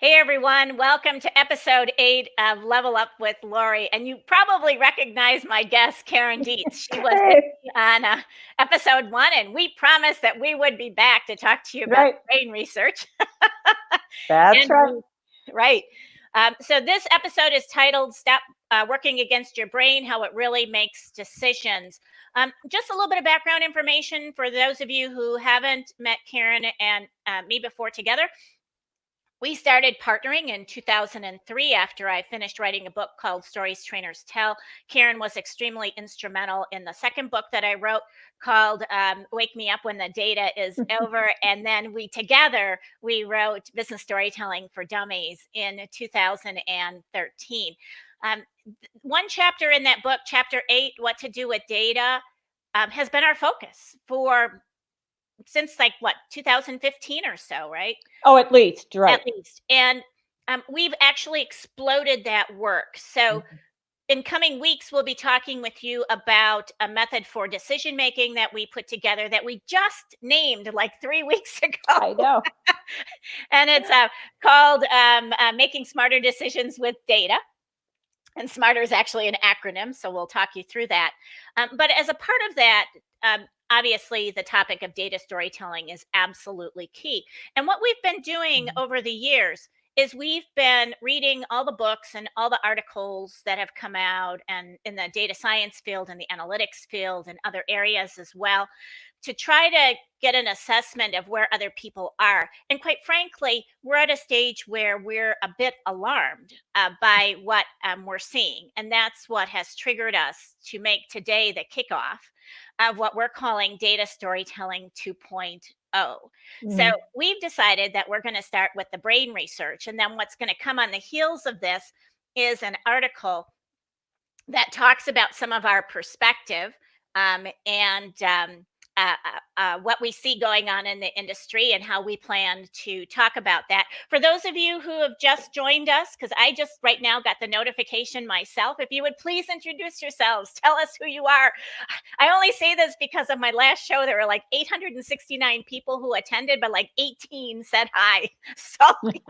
Hey everyone, welcome to episode 8 of Level Up with Lori. And you probably recognize my guest, Karen Dietz. She was with Hey, me on episode 1, and we promised that we would be back to talk to you about right. brain research. That's And right. right. So this episode is titled Stop Working Against Your Brain, How It Really Makes Decisions. Just a little bit of background information for those of you who haven't met Karen and me before together. We started partnering in 2003 after I finished writing a book called Stories Trainers Tell. Karen was extremely instrumental in the second book that I wrote called Wake Me Up When the Data Is Over. And then we wrote Business Storytelling for Dummies in 2013. One chapter in that book, chapter 8, What to Do with Data, has been our focus since 2015 or so, right? Oh, at least, right. At least. And we've actually exploded that work. So Mhm. in coming weeks, we'll be talking with you about a method for decision making that we put together that we just named like 3 weeks ago. I know. And it's called Making Smarter Decisions with Data. And SMARTER is actually an acronym, so we'll talk you through that. But as a part of that, obviously the topic of data storytelling is absolutely key. And what we've been doing Mhm. over the years is we've been reading all the books and all the articles that have come out and in the data science field and the analytics field and other areas as well, to try to get an assessment of where other people are. And quite frankly, we're at a stage where we're a bit alarmed by what we're seeing. And that's what has triggered us to make today the kickoff of what we're calling Data Storytelling 2.0. So Mhm. we've decided that we're going to start with the brain research. And then what's going to come on the heels of this is an article that talks about some of our perspective and what we see going on in the industry and how we plan to talk about that. For those of you who have just joined us, because I just right now got the notification myself, if you would please introduce yourselves, tell us who you are. I only say this because of my last show. There were like 869 people who attended, but like 18 said hi. So we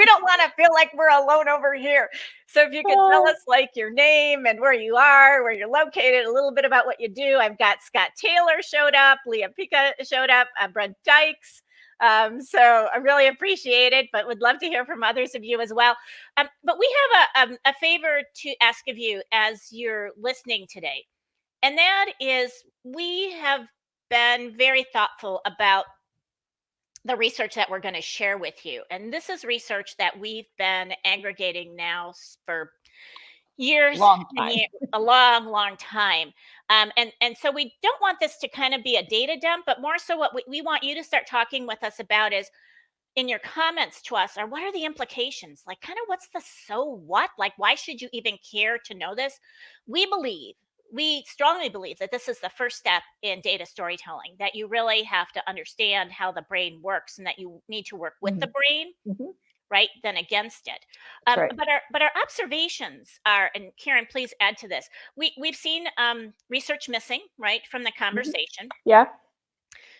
don't want to feel like we're alone over here. So if you could tell Oh, us like your name and where you are, where you're located, a little bit about what you do. I've got Scott Taylor showed up, Leah Pica showed up, Brent Dykes. So I really appreciate it, but would love to hear from others of you as well. But we have a favor to ask of you as you're listening today, and that is we have been very thoughtful about the research that we're going to share with you. And this is research that we've been aggregating now for years long and time. years, a long, long time. And so we don't want this to kind of be a data dump, but more so what we want you to start talking with us about is in your comments to us are what are the implications? Like, kind of what's the so what? Like, why should you even care to know this? We believe, we strongly believe that this is the first step in data storytelling, that you really have to understand how the brain works and that you need to work with the Mhm. brain, Mhm. right, than against it. That's right. But our observations are, and Karen, please add to this. We've seen research missing, right, from the Mhm. conversation. Yeah.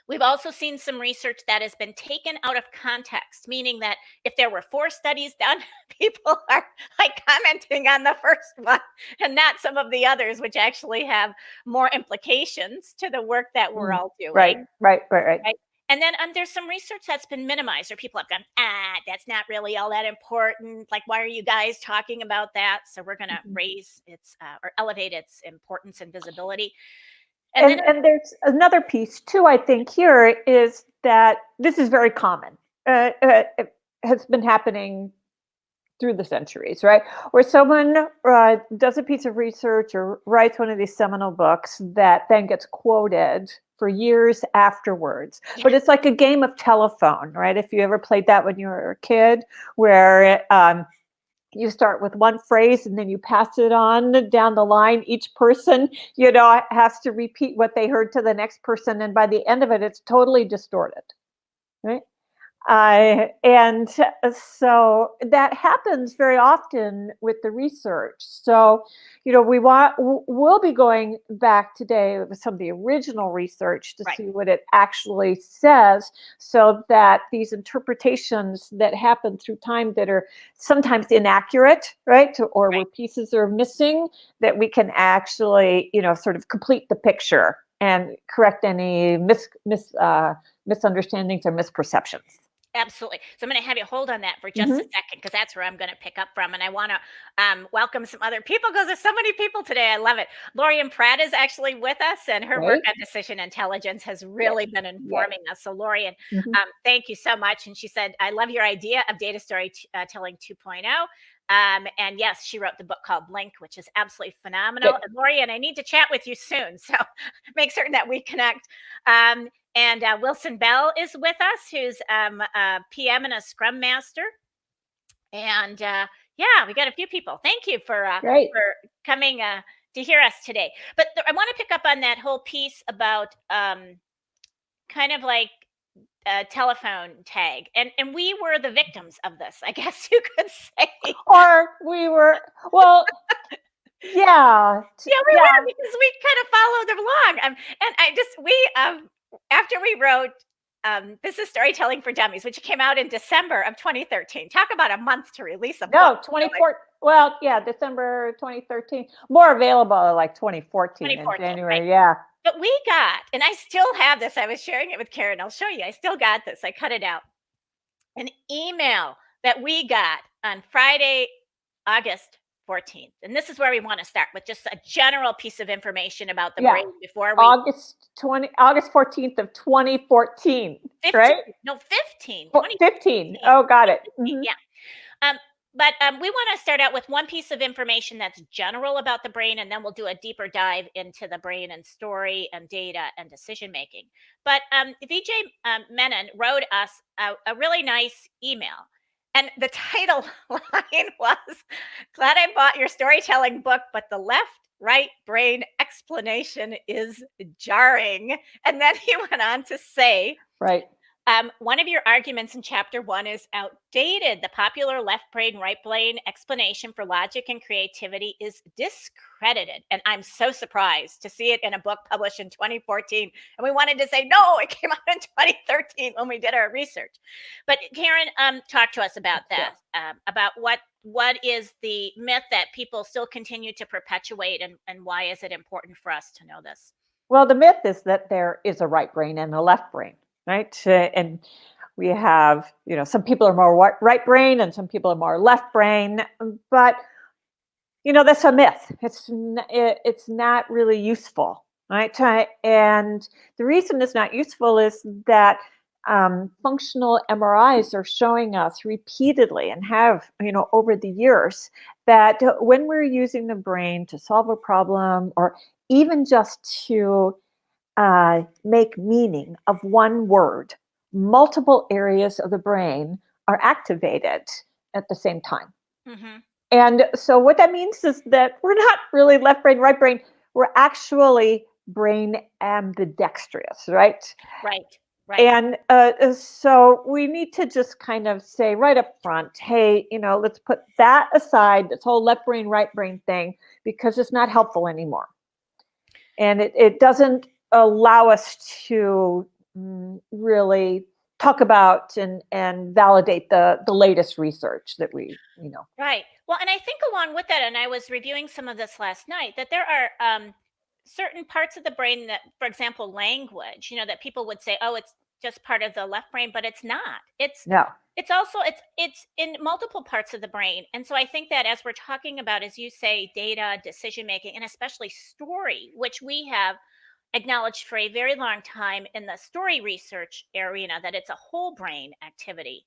We've also seen some research that has been taken out of context, meaning that if there were 4 studies done, people are like commenting on the first one and not some of the others, which actually have more implications to the work that we're Mm. all Right, doing. right, right, right. Right. And then there's some research that's been minimized, or people have gone, that's not really all that important. Like, why are you guys talking about that? So we're going to Mhm. raise its or elevate its importance and visibility. And then, And there's another piece too, I think, here is that this is very common. It has been happening through the centuries, right? Where someone does a piece of research or writes one of these seminal books that then gets quoted for years afterwards. yeah, But it's like a game of telephone, right? If you ever played that when you were a kid, where you start with one phrase and then you pass it on down the line. Each person, has to repeat what they heard to the next person. And by the end of it, it's totally distorted, right? And so that happens very often with the research. So, we'll be going back today with some of the original research to Right. see what it actually says, so that these interpretations that happen through time that are sometimes inaccurate, right, or where Right. pieces are missing, that we can actually, sort of complete the picture and correct any misunderstandings or misperceptions. Absolutely. So I'm going to have you hold on that for just a Mhm. second because that's where I'm going to pick up from. And I want to welcome some other people because there's so many people today. I love it. Lorian Pratt is actually with us, and her work Right? on decision intelligence has Yes. really been Yes. informing us. So, Lorian, Mhm. thank you so much. And she said, I love your idea of data storytelling 2.0. And yes, she wrote the book called Blink, which is absolutely phenomenal. Good. And Lorian, I need to chat with you soon. So make certain that we connect. And Wilson Bell is with us, who's a PM and a Scrum Master. And yeah, we got a few people. Thank you Great. for coming to hear us today. But I want to pick up on that whole piece about kind of like a telephone tag, and we were the victims of this, I guess you could say. Or we were, well, yeah, Yeah, we yeah. were because we kind of followed along. And I just we after we wrote this is storytelling for dummies, which came out in December of 2013. Talk about a month to release a book. No, Really. 24, well, yeah, December 2013. More available like 2014 in 2014, right? January. Yeah. But we got, and I still have this. I was sharing it with Karen. I'll show you. I still got this. I cut it out. An email that we got on Friday, August 14th. And this is where we want to start with just a general piece of information about the Yeah. brain before we August 14th of 2014, 15, right? no, 15, 15. 2015, Oh, got it. 2015, yeah. Um, but we want to start out with one piece of information that's general about the brain, and then we'll do a deeper dive into the brain and story and data and decision making. But VJ Menon wrote us a really nice email. And the title line was, Glad I bought your storytelling book, but the left right brain explanation is jarring. And then he went on to say, Right. one of your arguments in chapter 1 is outdated. The popular left brain, right brain explanation for logic and creativity is discredited. And I'm so surprised to see it in a book published in 2014. And we wanted to say, no, it came out in 2013 when we did our research. But Karen, talk to us about Yeah. that, about what is the myth that people still continue to perpetuate, and why is it important for us to know this? Well, the myth is that there is a right brain and a left brain, right? And we have, some people are more right brain and some people are more left brain, but that's a myth. It's not really useful, right? And the reason it's not useful is that functional MRIs are showing us repeatedly, and have, over the years, that when we're using the brain to solve a problem, or even just to make meaning of one word, multiple areas of the brain are activated at the same time. Hmm. And so what that means is that we're not really left brain, right brain. We're actually brain ambidextrous, right? Right, right. And so we need to just kind of say right up front, hey, let's put that aside, this whole left brain, right brain thing, because it's not helpful anymore. And it doesn't allow us to really talk about and validate the latest research that we know. Right. Well, and I think along with that, and I was reviewing some of this last night, that there are certain parts of the brain that, for example, language, that people would say, oh, it's just part of the left brain, but it's not. No. It's also it's in multiple parts of the brain. And so I think that as we're talking about, as you say, data, decision making, and especially story, which we have acknowledged for a very long time in the story research arena, that it's a whole brain activity,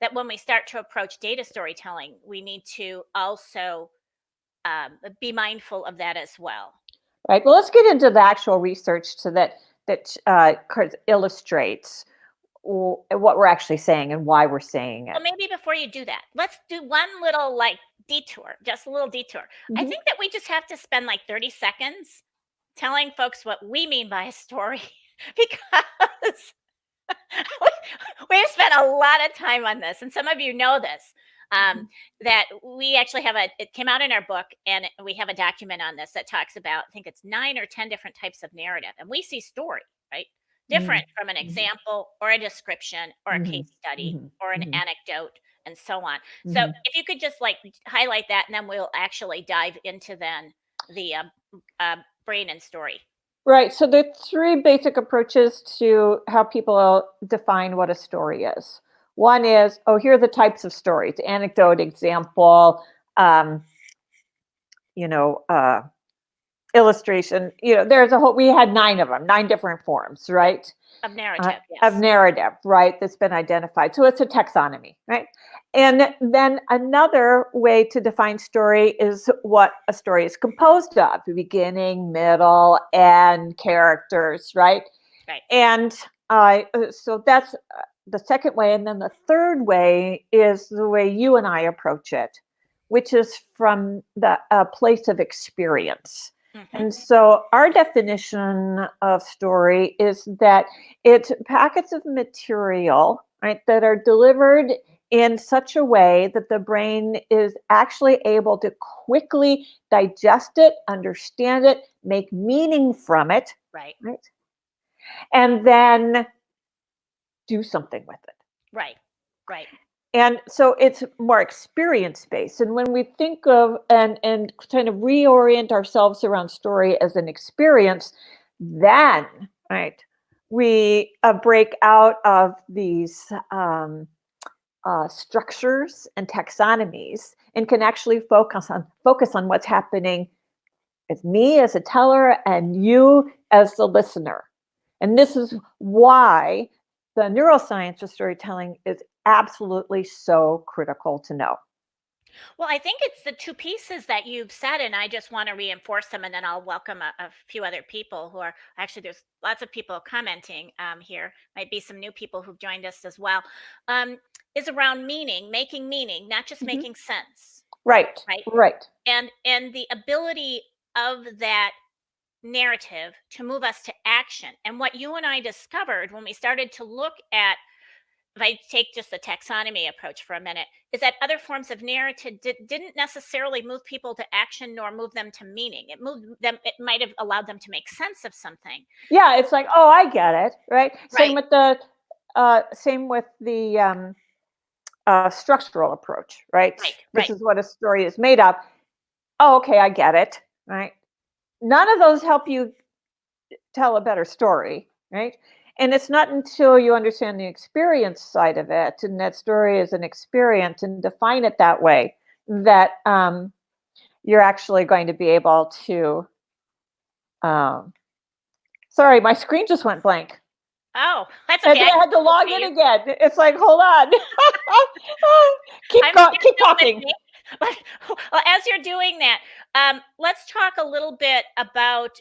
that when we start to approach data storytelling, we need to also be mindful of that as well. Right. Well, let's get into the actual research so that illustrates what we're actually saying and why we're saying it. Well, maybe before you do that, let's do one little detour, just a little detour. I Mhm. think that we just have to spend like 30 seconds telling folks what we mean by a story because We've spent a lot of time on this, and some of you know this. Um, that we actually have it came out in our book, and we have a document on this that talks about, I think it's 9 or 10 different types of narrative. And we see story, right? Different from an Mhm. example or a description or a Mhm. case study Mhm. or an Mhm. anecdote and so on. So Mhm. if you could just like highlight that, and then we'll actually dive into then the brain and story. Right. So there are three basic approaches to how people define what a story is. One is, oh, here are the types of stories: anecdote, example, um, you know, illustration. There's a whole. We had 9 of them, 9 different forms, right? Of narrative, Of yes. narrative, right? That's been identified. So it's a taxonomy, right? And then another way to define story is what a story is composed of: the beginning, middle, and characters, right? Right. And so that's the second way. And then the third way is the way you and I approach it, which is from the place of experience. Hmm. And so our definition of story is that it's packets of material, right, that are delivered in such a way that the brain is actually able to quickly digest it, understand it, make meaning from it, Right. right? And then do something with it. Right. Right. And so it's more experience based. And when we think of and kind of reorient ourselves around story as an experience, then, right, we break out of these structures and taxonomies and can actually focus on what's happening with me as a teller and you as the listener. And this is why the neuroscience of storytelling is absolutely so critical to know. Well, I think it's the two pieces that you've said, and I just want to reinforce them, and then I'll welcome a few other people who are actually, there's lots of people commenting here. Might be some new people who've joined us as well. Um, is around meaning, making meaning, not just Mhm. making sense, Right, right? right. And the ability of that narrative to move us to action. And what you and I discovered when we started to look at, if I take just the taxonomy approach for a minute, is that other forms of narrative didn't necessarily move people to action nor move them to meaning. It moved them, it might have allowed them to make sense of something. Yeah, it's like, oh, I get it, right? Right, Same with the structural approach, right? right, This right, is what a story is made of. Oh, okay, I get it, right? None of those help you tell a better story, right? And it's not until you understand the experience side of it, and that story is an experience, and define it that way, that you're actually going to be able to. Um, sorry, my screen just went blank. oh, that's And okay. then I I can had to still log see in you. again. It's like, hold on. You're Keep still with talking. me. But well, as you're doing that, let's talk a little bit about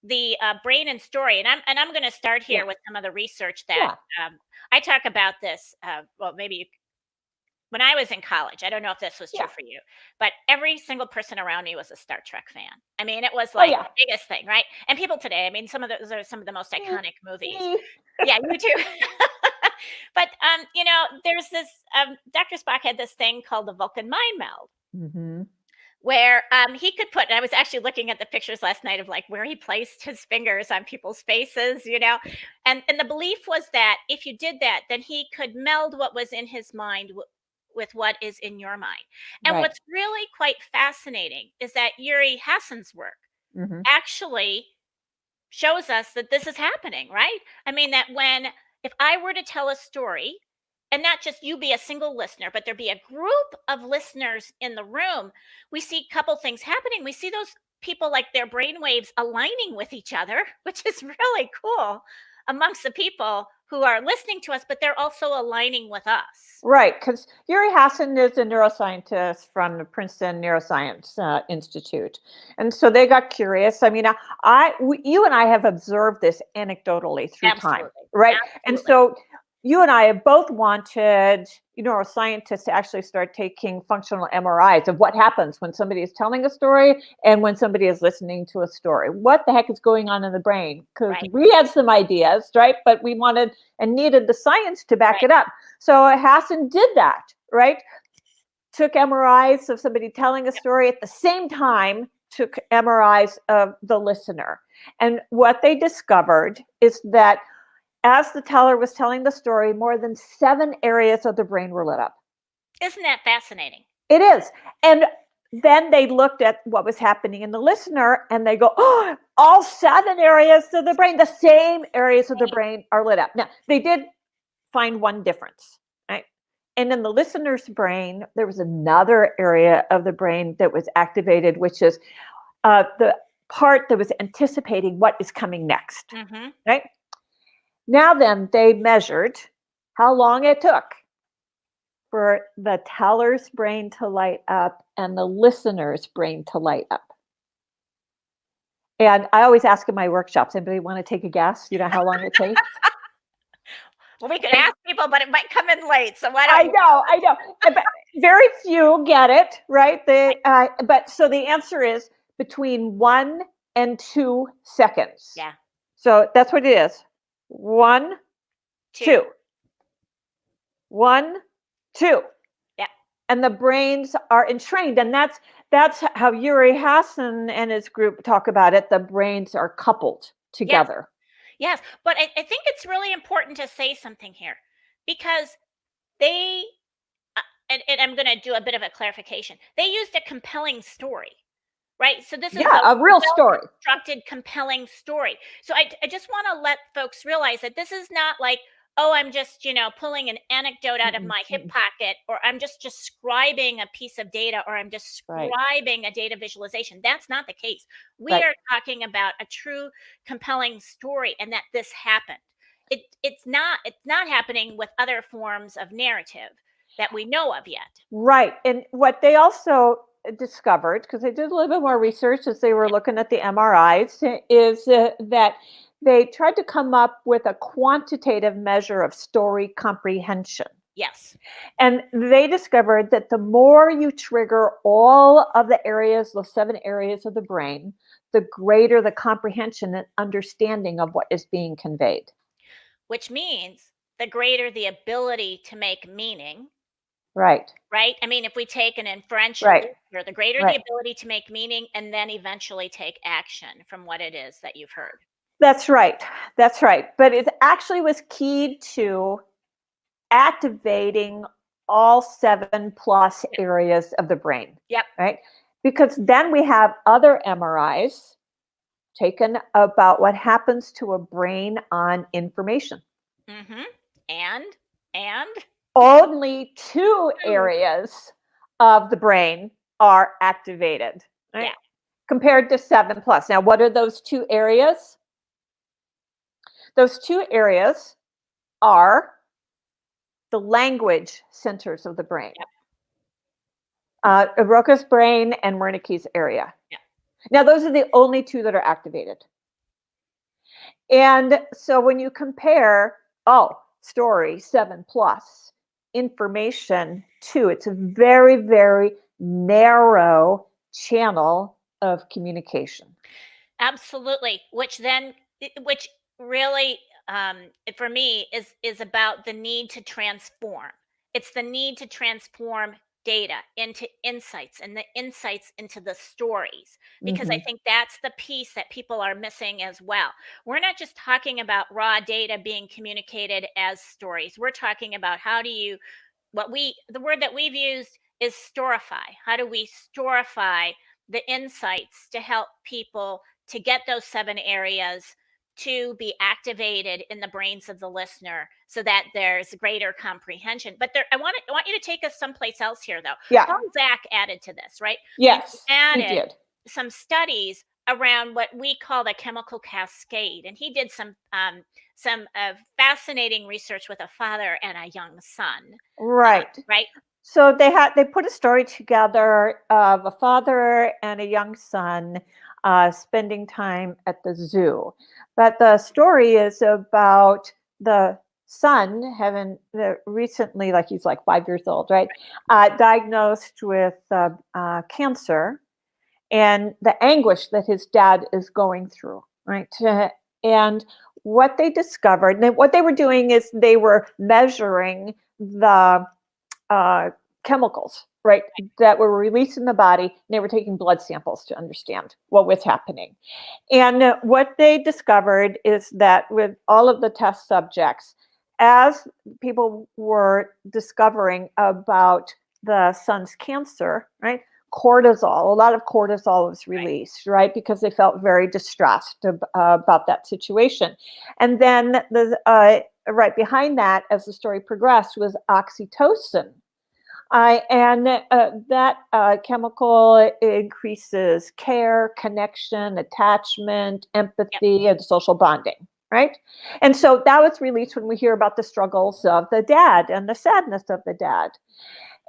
the brain and story. And I'm going to start Yeah, here with some of the research that yeah, I talk about this. Well, maybe when I was in college, I don't know if this was true yeah. for you, but every single person around me was a Star Trek fan. I mean, it was Oh like yeah. the biggest thing, right? And people today, I mean, some of those are some of the most Me, iconic movies. me. Yeah, you too. But there's this Dr. Spock had this thing called the Vulcan mind meld, Hmm. where he could put, and I was actually looking at the pictures last night of like where he placed his fingers on people's faces, and the belief was that if you did that, then he could meld what was in his mind with what is in your mind. And Right. what's really quite fascinating is that Yuri Hassan's work Hmm. actually shows us that this is happening, right? I mean, that when, if I were to tell a story, and not just you be a single listener, but there be a group of listeners in the room, we see a couple things happening. We see those people like their brain waves aligning with each other, which is really cool amongst the people who are listening to us, but they're also aligning with us. Right, because Yuri Hassan is a neuroscientist from the Princeton Neuroscience Institute, and so they got curious. I mean, you and I have observed this anecdotally through time, Absolutely. right? And Absolutely. so you and I have both wanted neuroscientists to actually start taking functional MRIs of what happens when somebody is telling a story and when somebody is listening to a story. What the heck is going on in the brain? Because Right. we had some ideas, right? But we wanted and needed the science to back it up. So Hassan did that, right? Took MRIs of somebody telling a story at the same time, took MRIs of the listener. And what they discovered is that as the teller was telling the story, more than 7 areas of the brain were lit up. Isn't that fascinating? It is. And then they looked at what was happening in the listener and they go, oh, all 7 areas of the brain, the same areas of the brain are lit up. Now, they did find one difference, right? And in the listener's brain, there was another area of the brain that was activated, which is the part that was anticipating what is coming next, right? Now then, they measured how long it took for the teller's brain to light up and the listener's brain to light up. And I always ask in my workshops, anybody want to take a guess? You know how long it takes? Well, we could ask people, but it might come in late. So why don't I know. But very few get it, right? But so the answer is between 1 and 2 seconds. Yeah. So that's what it is. 1, 2. 1, 2. Yeah. And the brains are entrained. And that's how Uri Hassan and his group talk about it. The brains are coupled together. Yes. But I think it's really important to say something here because they, and I'm going to do a bit of a clarification. They used a compelling story. Right. So this is a real story. Constructed, compelling story. So I just want to let folks realize that this is not like, oh, I'm just, pulling an anecdote out of my hip pocket, or I'm just describing a piece of data, or I'm describing a data visualization. That's not the case. We are talking about a true compelling story and that this happened. It's not happening with other forms of narrative that we know of yet. Right. And what they also discovered, because they did a little bit more research as they were looking at the MRIs, is that they tried to come up with a quantitative measure of story comprehension. Yes. And they discovered that the more you trigger all of the areas, those 7 areas of the brain, the greater the comprehension and understanding of what is being conveyed. Which means the greater the ability to make meaning. Right. Right? I mean, if we take an inferential listener, the greater the ability to make meaning and then eventually take action from what it is that you've heard. That's right. That's right. But it actually was keyed to activating all 7+ areas of the brain. Yep. Right? Because then we have other MRIs taken about what happens to a brain on information. And only 2 areas of the brain are activated, right? Yeah. Compared to 7+. Now, what are those 2 areas? Those 2 areas are the language centers of the brain. Broca's brain and Wernicke's area. Yeah. Now, those are the only 2 that are activated. And so when you compare, story 7+, information 2, it's a very, very narrow channel of communication. Absolutely. Which really, for me, is about the need to transform. It's the need to transform data into insights and the insights into the stories, because I think that's the piece that people are missing as well. We're not just talking about raw data being communicated as stories. We're talking about the word that we've used is storify. How do we storify the insights to help people to get those 7 areas to be activated in the brains of the listener so that there's greater comprehension. But I want you to take us someplace else here, though. Yeah. Paul Zach added to this, right? Yes, he did. Some studies around what we call the chemical cascade, and he did some fascinating research with a father and a young son. Right. Right. So they put a story together of a father and a young son spending time at the zoo. But the story is about the son having recently, like he's like 5 years old, right? Diagnosed with cancer, and the anguish that his dad is going through, right? And what they discovered, and what they were doing is they were measuring the uh, chemicals, right, that were released in the body. And they were taking blood samples to understand what was happening. And what they discovered is that with all of the test subjects, as people were discovering about the son's cancer, right, cortisol, a lot of cortisol was released, right, because they felt very distressed about that situation. And then right behind that, as the story progressed, was oxytocin. And that chemical increases care, connection, attachment, empathy, and social bonding, right? And so that was released when we hear about the struggles of the dad and the sadness of the dad.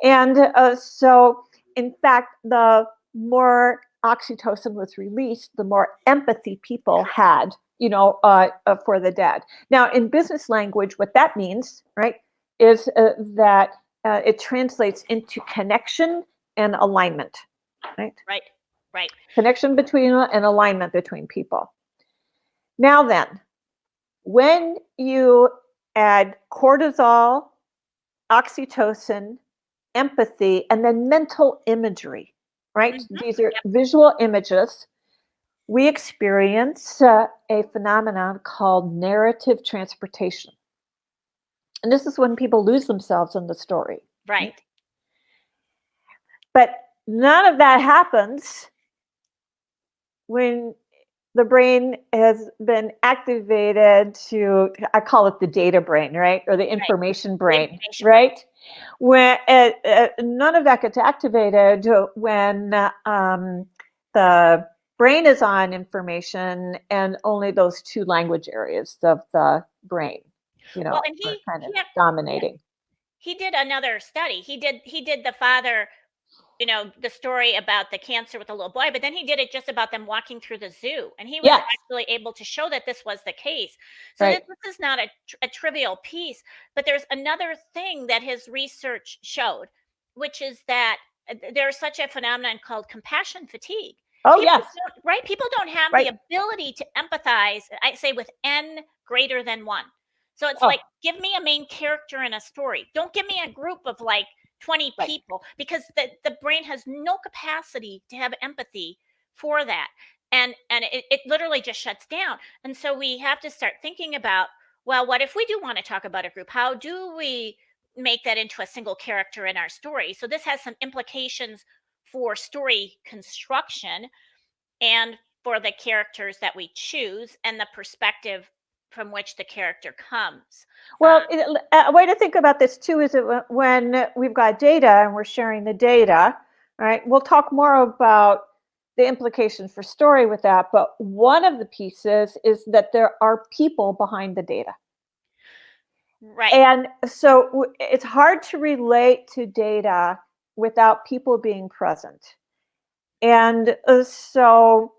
And so, in fact, the more oxytocin was released, the more empathy people had, for the dad. Now, in business language, what that means, right, is that it translates into connection and alignment, right? Right. Connection between and alignment between people. Now then, when you add cortisol, oxytocin, empathy, and then mental imagery, right? Mm-hmm. These are visual images. We experience a phenomenon called narrative transportation. And this is when people lose themselves in the story. Right. But none of that happens when the brain has been activated to, I call it the data brain, right? Or the information brain, right? When none of that gets activated when the brain is on information and only those two language areas of the brain, Well, and are kind of dominating. He did another study. He did the father, the story about the cancer with the little boy, but then he did it just about them walking through the zoo. And he was actually able to show that this was the case. So this is not a trivial piece, but there's another thing that his research showed, which is that there's such a phenomenon called compassion fatigue. Oh, yes. Right? People don't have the ability to empathize, I say, with N greater than 1. So it's like, give me a main character in a story. Don't give me a group of like 20 people, because the brain has no capacity to have empathy for that. And it literally just shuts down. And so we have to start thinking about, well, what if we do want to talk about a group? How do we make that into a single character in our story? So this has some implications for story construction and for the characters that we choose and the perspective from which the character comes. Well, a way to think about this too is that when we've got data and we're sharing the data, right? We'll talk more about the implications for story with that, but one of the pieces is that there are people behind the data. Right. And so it's hard to relate to data without people being present. And so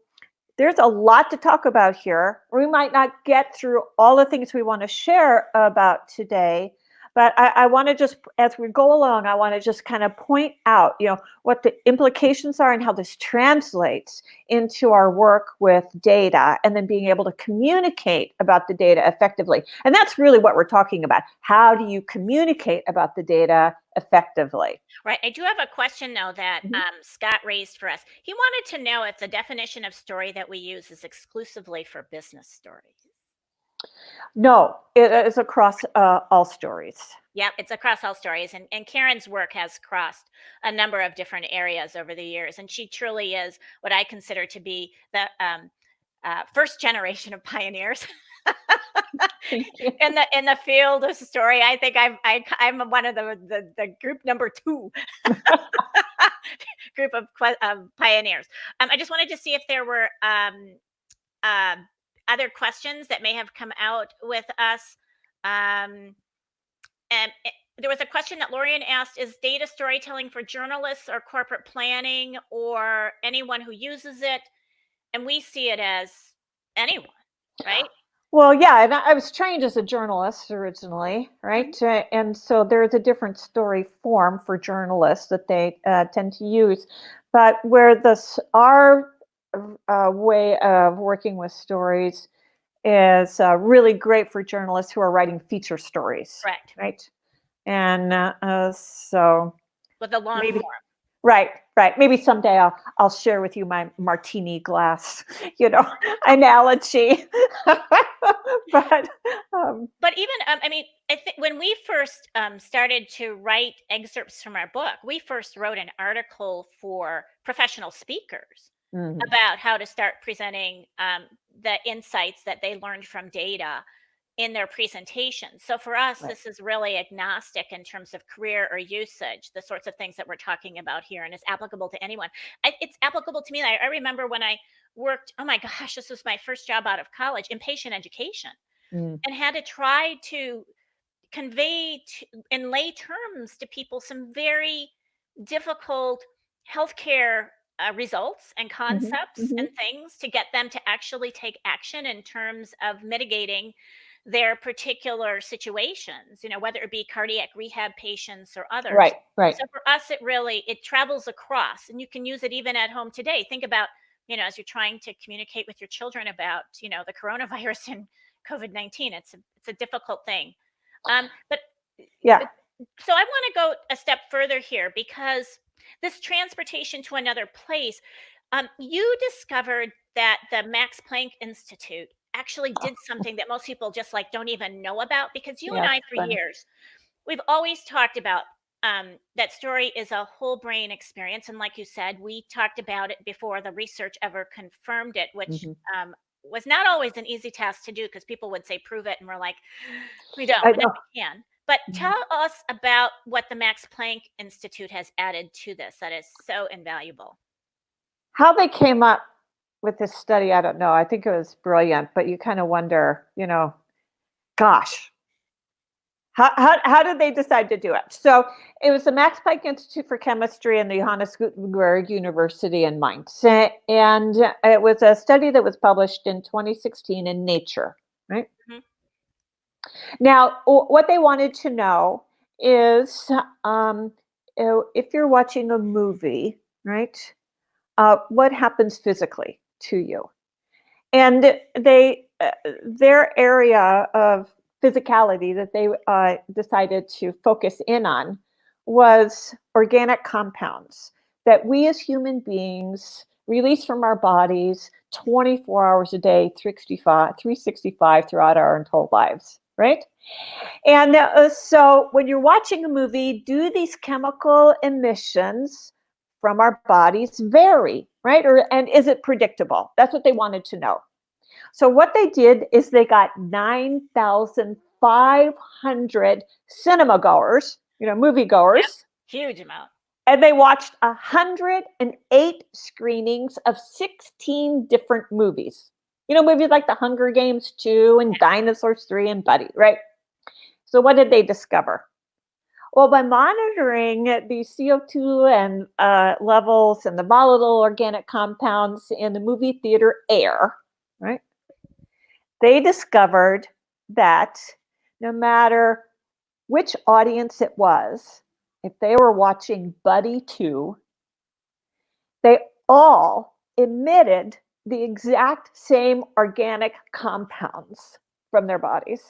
there's a lot to talk about here. We might not get through all the things we want to share about today, but I want to just, as we go along, I want to just kind of point out, what the implications are and how this translates into our work with data, and then being able to communicate about the data effectively. And that's really what we're talking about. How do you communicate about the data effectively? Right. I do have a question, though, that Scott raised for us. He wanted to know if the definition of story that we use is exclusively for business stories. No, it is across all stories. Yeah, it's across all stories. And Karen's work has crossed a number of different areas over the years. And she truly is what I consider to be the first generation of pioneers. in the field of story. I think I'm one of the group number 2 group of pioneers. I just wanted to see if there were other questions that may have come out with us. And there was a question that Lorian asked: is data storytelling for journalists or corporate planning or anyone who uses it? And we see it as anyone, right? Well, yeah, and I was trained as a journalist originally, right? And so there's a different story form for journalists that they tend to use. But where our way of working with stories is really great for journalists who are writing feature stories, Correct. right? And so With the long maybe form. right, right. Maybe someday I'll share with you my martini glass, analogy. but But even, I mean, I think when we first started to write excerpts from our book, we first wrote an article for professional speakers mhm, about how to start presenting the insights that they learned from data in their presentations. So for us, right. this is really agnostic in terms of career or usage, the sorts of things that we're talking about here, and it's applicable to anyone. It's applicable to me. I remember when I worked, oh my gosh, this was my first job out of college in patient education, Mm, and had to try to convey in lay terms to people some very difficult healthcare results and mhm, concepts mhm. and things to get them to actually take action in terms of mitigating their particular situations, whether it be cardiac rehab patients or others. Right, right. So for us, it travels across, and you can use it even at home today. Think about, as you're trying to communicate with your children about, the coronavirus and COVID-19. It's a difficult thing. But Yeah. so I want to go a step further here, because this transportation to another place, you discovered that the Max Planck Institute actually did something that most people just like don't even know about, because you and Yeah, I it's for funny. years, we've always talked about that story is a whole brain experience. And like you said, we talked about it before the research ever confirmed it, which Mhm. was not always an easy task to do, because people would say, prove it. And we're like, we don't, I but then know. we can. But Mhm. tell us about what the Max Planck Institute has added to this that is so invaluable. How they came up with this study, I don't know. I think it was brilliant, but you kind of wonder, gosh, how did they decide to do it? So it was the Max Planck Institute for Chemistry and the Johannes Gutenberg University in Mainz. And it was a study that was published in 2016 in Nature, right? Mhm. Now, what they wanted to know is if you're watching a movie, right, what happens physically to you? And their area of physicality that they decided to focus in on was organic compounds that we as human beings release from our bodies 24 hours a day, 365 throughout our entire lives, right? And so when you're watching a movie, do these chemical emissions from our bodies vary, right? And is it predictable? That's what they wanted to know. So what they did is they got 9,500 cinema goers, movie Yep. goers, Huge amount. and they watched 108 screenings of 16 different movies. Movies like The Hunger Games 2 and Dinosaurs 3 and Buddy, right? So what did they discover? Well, by monitoring the CO2 and levels and the volatile organic compounds in the movie theater air, right? They discovered that no matter which audience it was, if they were watching Buddy 2, they all emitted the exact same organic compounds from their bodies.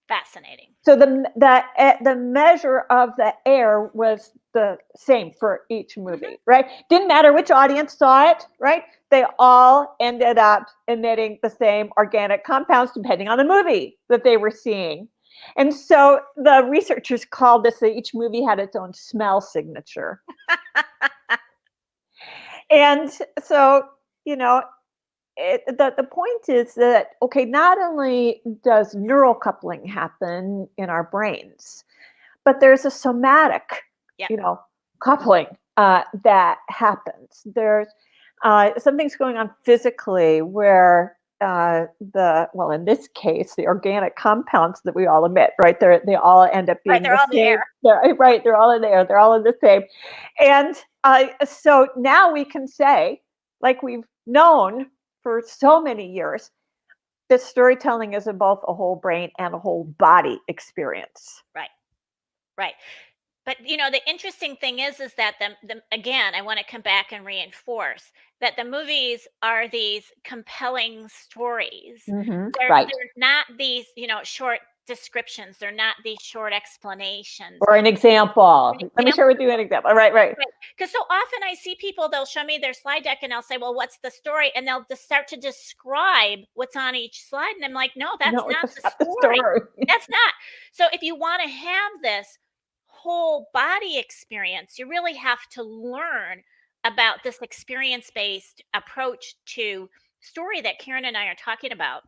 Fascinating. So the measure of the air was the same for each Hmm. movie, right? Didn't matter which audience saw it, right? They all ended up emitting the same organic compounds depending on the movie that they were seeing. And so the researchers called this that each movie had its own smell signature. And so, you know, the point is that, okay, not only does neural coupling happen in our brains, but there's a somatic, Yep. coupling that happens. There's something's going on physically where in this case, the organic compounds that we all emit, right? They all end up Right. being They're the all in the same. air. They're all in the air. They're all in the same. And so now we can say, like we've known for so many years, that storytelling is both a whole brain and a whole body experience. Right. Right. But the interesting thing is that the again, I want to come back and reinforce that the movies are these compelling stories. Right. They're not these, short descriptions. They're not these short explanations. Or an example. Let me share with you Example. an example. Right. Right. Because so often I see people, they'll show me their slide deck and I'll say, well, what's the story? And they'll just start to describe what's on each slide. And I'm like, no, that's No, not that's the not the story. story. That's not. So if you want to have this whole body experience, you really have to learn about this experience-based approach to story that Karen and I are talking about,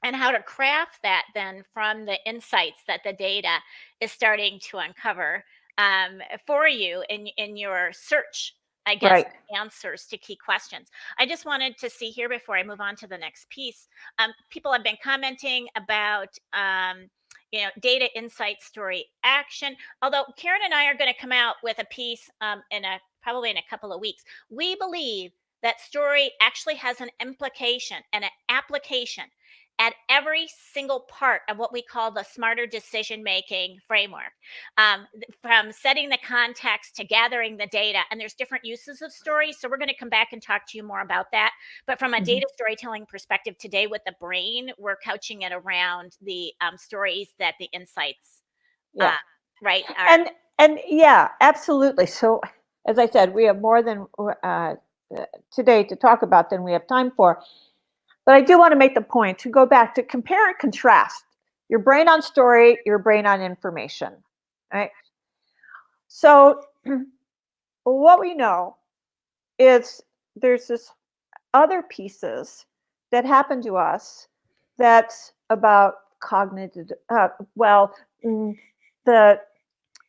and how to craft that then from the insights that the data is starting to uncover for you in your search, I guess, Right. answers to key questions. I just wanted to see here before I move on to the next piece. People have been commenting about data, insight, story, action. Although Karen and I are going to come out with a piece probably in a couple of weeks. We believe that story actually has an implication and an application at every single part of what we call the smarter decision making framework, from setting the context to gathering the data. And there's different uses of stories. So we're going to come back and talk to you more about that. But from a data storytelling perspective today with the brain, we're couching it around the stories that the insights, Yeah. right. And yeah, absolutely. So as I said, we have more than today to talk about than we have time for. But I do want to make the point to go back to compare and contrast your brain on story, your brain on information, right? So what we know is there's this other pieces that happen to us that's about cognitive,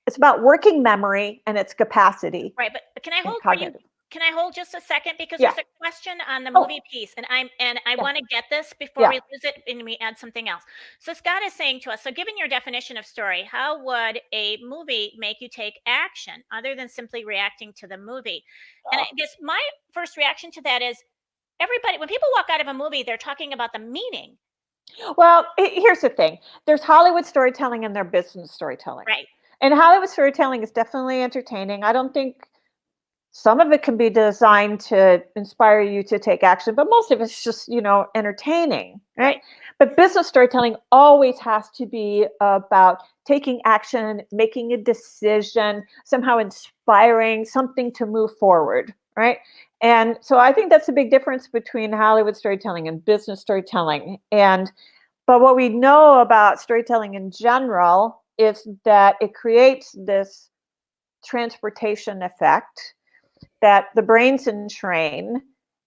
it's about working memory and its capacity. Right, but can I hold for you? Cognitive. Can I hold just a second? Because Yeah. there's a question on the Oh. movie piece, and I Yeah. want to get this before Yeah. we lose it and we add something else. So Scott is saying to us, so given your definition of story, how would a movie make you take action other than simply reacting to the movie? And I guess my first reaction to that is everybody, when people walk out of a movie, they're talking about the meaning. Well, here's the thing. There's Hollywood storytelling and there's business storytelling. Right. And Hollywood storytelling is definitely entertaining. I don't think some of it can be designed to inspire you to take action, but most of it's just, entertaining, right? But business storytelling always has to be about taking action, making a decision, somehow inspiring something to move forward, right? And so I think that's a big difference between Hollywood storytelling and business storytelling. But what we know about storytelling in general is that it creates this transportation effect, that the brain's entrained,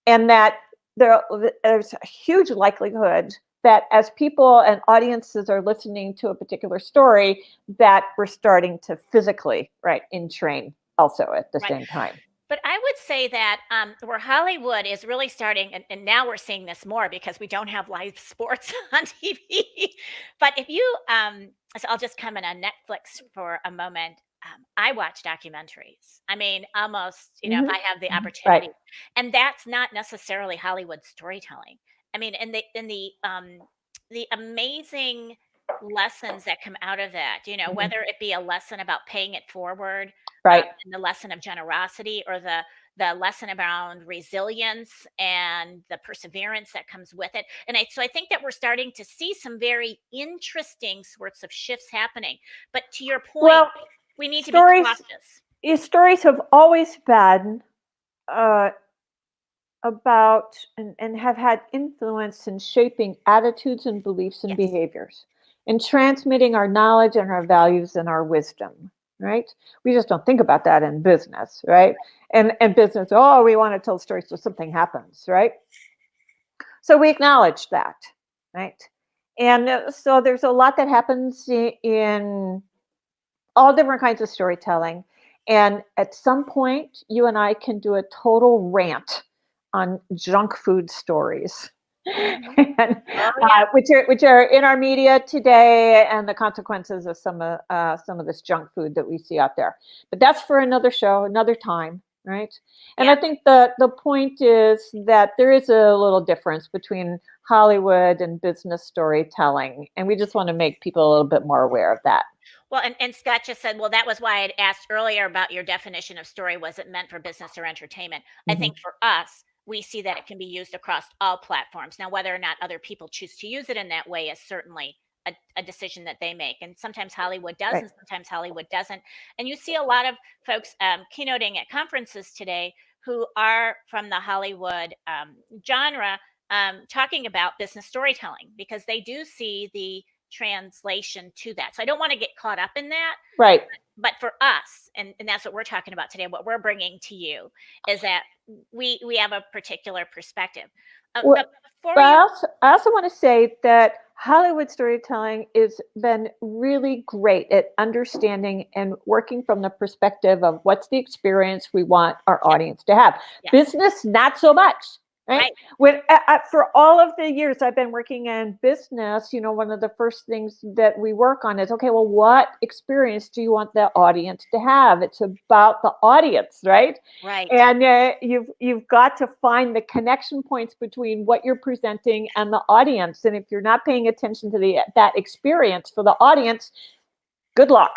and that there's a huge likelihood that as people and audiences are listening to a particular story, that we're starting to physically, entrain also at the same time. But I would say that where Hollywood is really starting, and now we're seeing this more because we don't have live sports on TV. But if you, so I'll just comment on Netflix for a moment. I watch documentaries. I mean, almost, if I have the opportunity, and that's not necessarily Hollywood storytelling. I mean, the amazing lessons that come out of that, whether it be a lesson about paying it forward, and the lesson of generosity, or the lesson around resilience and the perseverance that comes with it. And so I think that we're starting to see some very interesting sorts of shifts happening. But to your point, we need to be cautious. Stories have always been about and have had influence in shaping attitudes and beliefs and behaviors, and transmitting our knowledge and our values and our wisdom, right? We just don't think about that in business, right? And business, we want to tell stories so something happens, right? So we acknowledge that, right? And so there's a lot that happens in all different kinds of storytelling. And at some point, you and I can do a total rant on junk food stories, and, which are in our media today, and the consequences of some of this junk food that we see out there. But that's for another show, another time. right? And Yeah. I think the point is that there is a little difference between Hollywood and business storytelling, and we just want to make people a little bit more aware of that. Well, and Scott just said, well, that was why I'd asked earlier about your definition of story. Was it meant for business or entertainment? I Mhm. think for us, we see that it can be used across all platforms. Now, whether or not other people choose to use it in that way is certainly a decision that they make. And sometimes Hollywood does, Right. and sometimes Hollywood doesn't. And you see a lot of folks keynoting at conferences today who are from the Hollywood genre talking about business storytelling because they do see the translation to that. So I don't want to get caught up in that. Right. But for us, and that's what we're talking about today, what we're bringing to you is that we have a particular perspective. But Well, before but you, I also want to say that Hollywood storytelling has been really great at understanding and working from the perspective of what's the experience we want our yes, audience to have. yes, Business, not so much. Right. right, For all of the years I've been working in business, one of the first things that we work on is, okay, well, what experience do you want the audience to have? It's about the audience, right? right. And you've got to find the connection points between what you're presenting and the audience. And if you're not paying attention to that experience for the audience, good luck.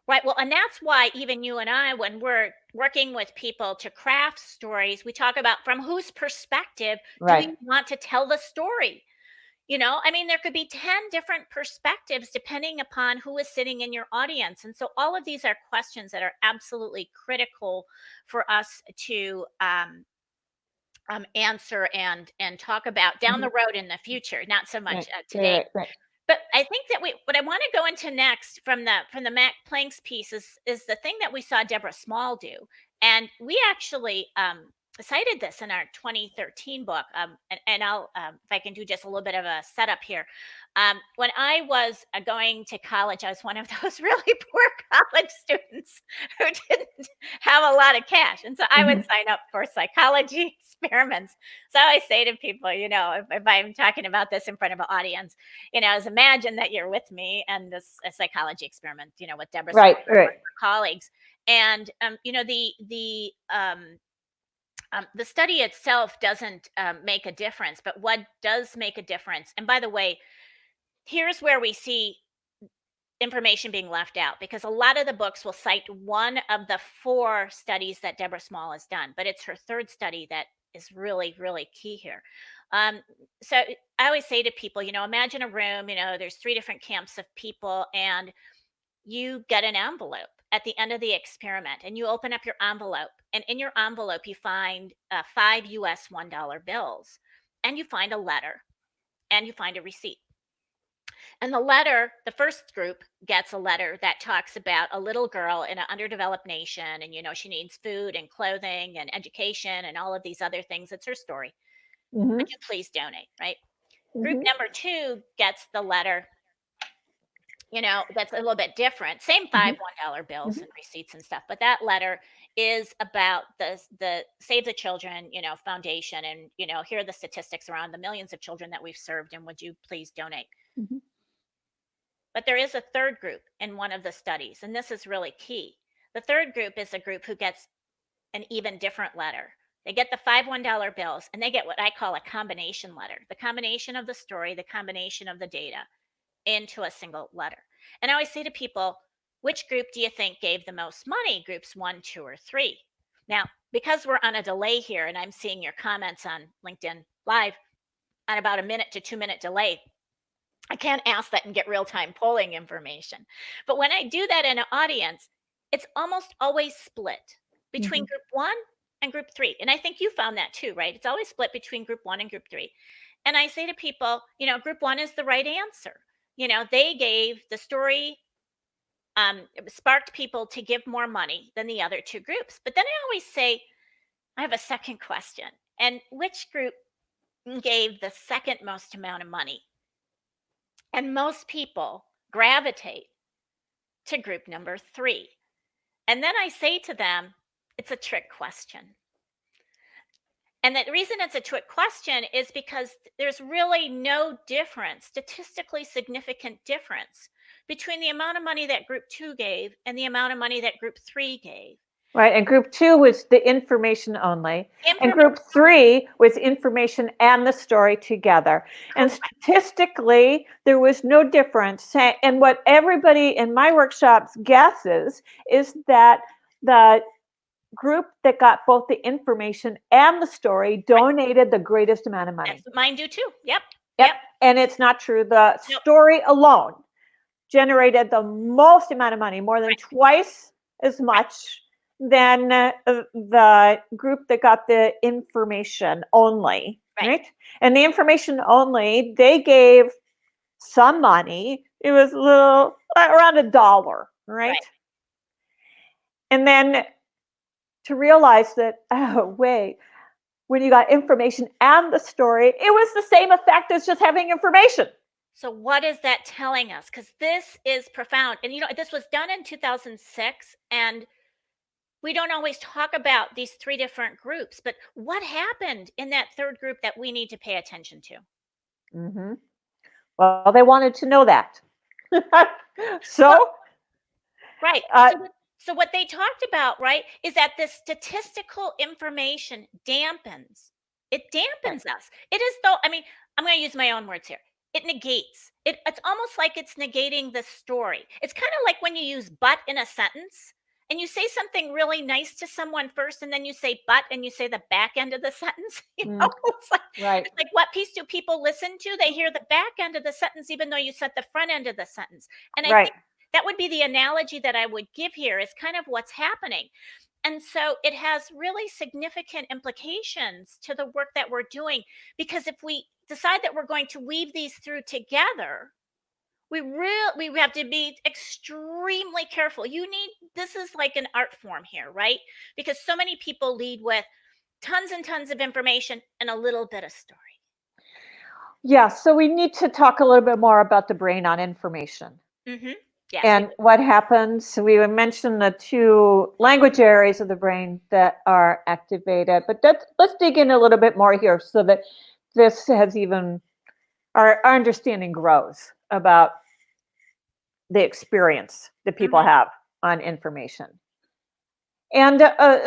Right. Well, and that's why even you and I, when we're working with people to craft stories, we talk about from whose perspective do Right. we want to tell the story? I mean, there could be 10 different perspectives depending upon who is sitting in your audience. And so all of these are questions that are absolutely critical for us to answer and talk about down Mhm. the road in the future, not so much Right. Right. today. Right. Right. But I think that what I want to go into next from the Mac Planck's piece is the thing that we saw Deborah Small do, and we actually cited this in our 2013 book. And I'll if I can do just a little bit of a setup here. When I was going to college, I was one of those really poor college students who didn't have a lot of cash, and so I would Mhm. sign up for psychology experiments. So I always say to people, if I'm talking about this in front of an audience, is imagine that you're with me and this a psychology experiment, with Deborah Small Right. and one Right. of her colleagues. And the study itself doesn't make a difference, but what does make a difference? And by the way, here's where we see information being left out because a lot of the books will cite one of the four studies that Deborah Small has done, but it's her third study that is really, really key here. Um, so I always say to people, imagine a room, there's three different camps of people, and you get an envelope at the end of the experiment, and you open up your envelope, and in your envelope, you find five US $1 bills, and you find a letter, and you find a receipt. And the first group gets a letter that talks about a little girl in an underdeveloped nation, and she needs food and clothing and education and all of these other things. It's her story. Mhm. Would you please donate, right? Group Mhm. number 2 gets the letter, that's a little bit different. Same five Mhm. $1 bills Mhm. and receipts and stuff, but that letter is about the Save the Children, foundation, and here are the statistics around the millions of children that we've served, and would you please donate? Mhm. But there is a third group in one of the studies, and this is really key. The third group is a group who gets an even different letter. They get the five $1 bills, and they get what I call a combination letter, the combination of the story, the combination of the data into a single letter. And I always say to people, which group do you think gave the most money? Groups 1, 2, or 3? Now, because we're on a delay here and I'm seeing your comments on LinkedIn Live on about a minute to 2 minute delay, I can't ask that and get real time polling information. But when I do that in an audience, it's almost always split between Mhm. group 1 and group 3. And I think you found that too, right? It's always split between group 1 and group 3. And I say to people, group 1 is the right answer. They gave the story, sparked people to give more money than the other two groups. But then I always say, I have a second question. And which group gave the second most amount of money? And most people gravitate to group number 3. And then I say to them, it's a trick question. And the reason it's a trick question is because there's really no difference, statistically significant difference between the amount of money that group 2 gave and the amount of money that group 3 gave. Right. And group 2 was the information only. And Information. group 3 was information and the story together. And Correct. statistically, there was no difference. And what everybody in my workshops guesses is that the group that got both the information and the story donated the greatest amount of money. That's what mine do too. Yep. Yep. And it's not true. The Nope. story alone generated the most amount of money, more than twice as much than the group that got the information only, right? And the information only, they gave some money. It was a little around $1, right? And then to realize that, oh, wait, when you got information and the story, it was the same effect as just having information. So what is that telling us? Because this is profound. And, this was done in 2006, and we don't always talk about these 3 different groups, but what happened in that third group that we need to pay attention to? Mm-hmm. Well, they wanted to know that. So, right. So what they talked about, right, is that the statistical information dampens. It dampens us. It is though, I'm going to use my own words here. It negates. It's almost like it's negating the story. It's kind of like when you use but in a sentence and you say something really nice to someone first and then you say but and you say the back end of the sentence. It's like what piece do people listen to? They hear the back end of the sentence even though you said the front end of the sentence. And I think that would be the analogy that I would give here is kind of what's happening. And so it has really significant implications to the work that we're doing, because if we decide that we're going to weave these through together, we have to be extremely careful. This is like an art form here, right? Because so many people lead with tons and tons of information and a little bit of story. Yeah, so we need to talk a little bit more about the brain on information. Mm-hmm. Yes, and what happens. We mentioned the 2 language areas of the brain that are activated, but let's dig in a little bit more here so that this has even, our understanding grows about the experience that people have on information. And one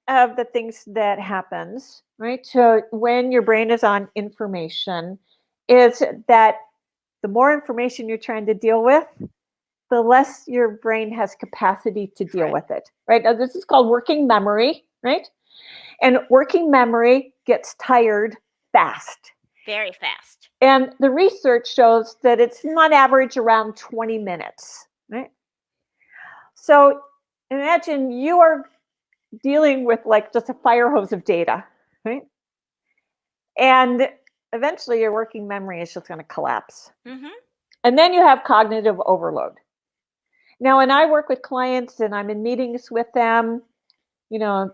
of the things that happens, right, when your brain is on information is that the more information you're trying to deal with, the less your brain has capacity to deal with it, right? Now, this is called working memory, right? And working memory gets tired fast. Very fast. And the research shows that it's on average around 20 minutes, right? So imagine you are dealing with like just a fire hose of data, right? And eventually your working memory is just going to collapse. And then you have cognitive overload. Now, when I work with clients and I'm in meetings with them,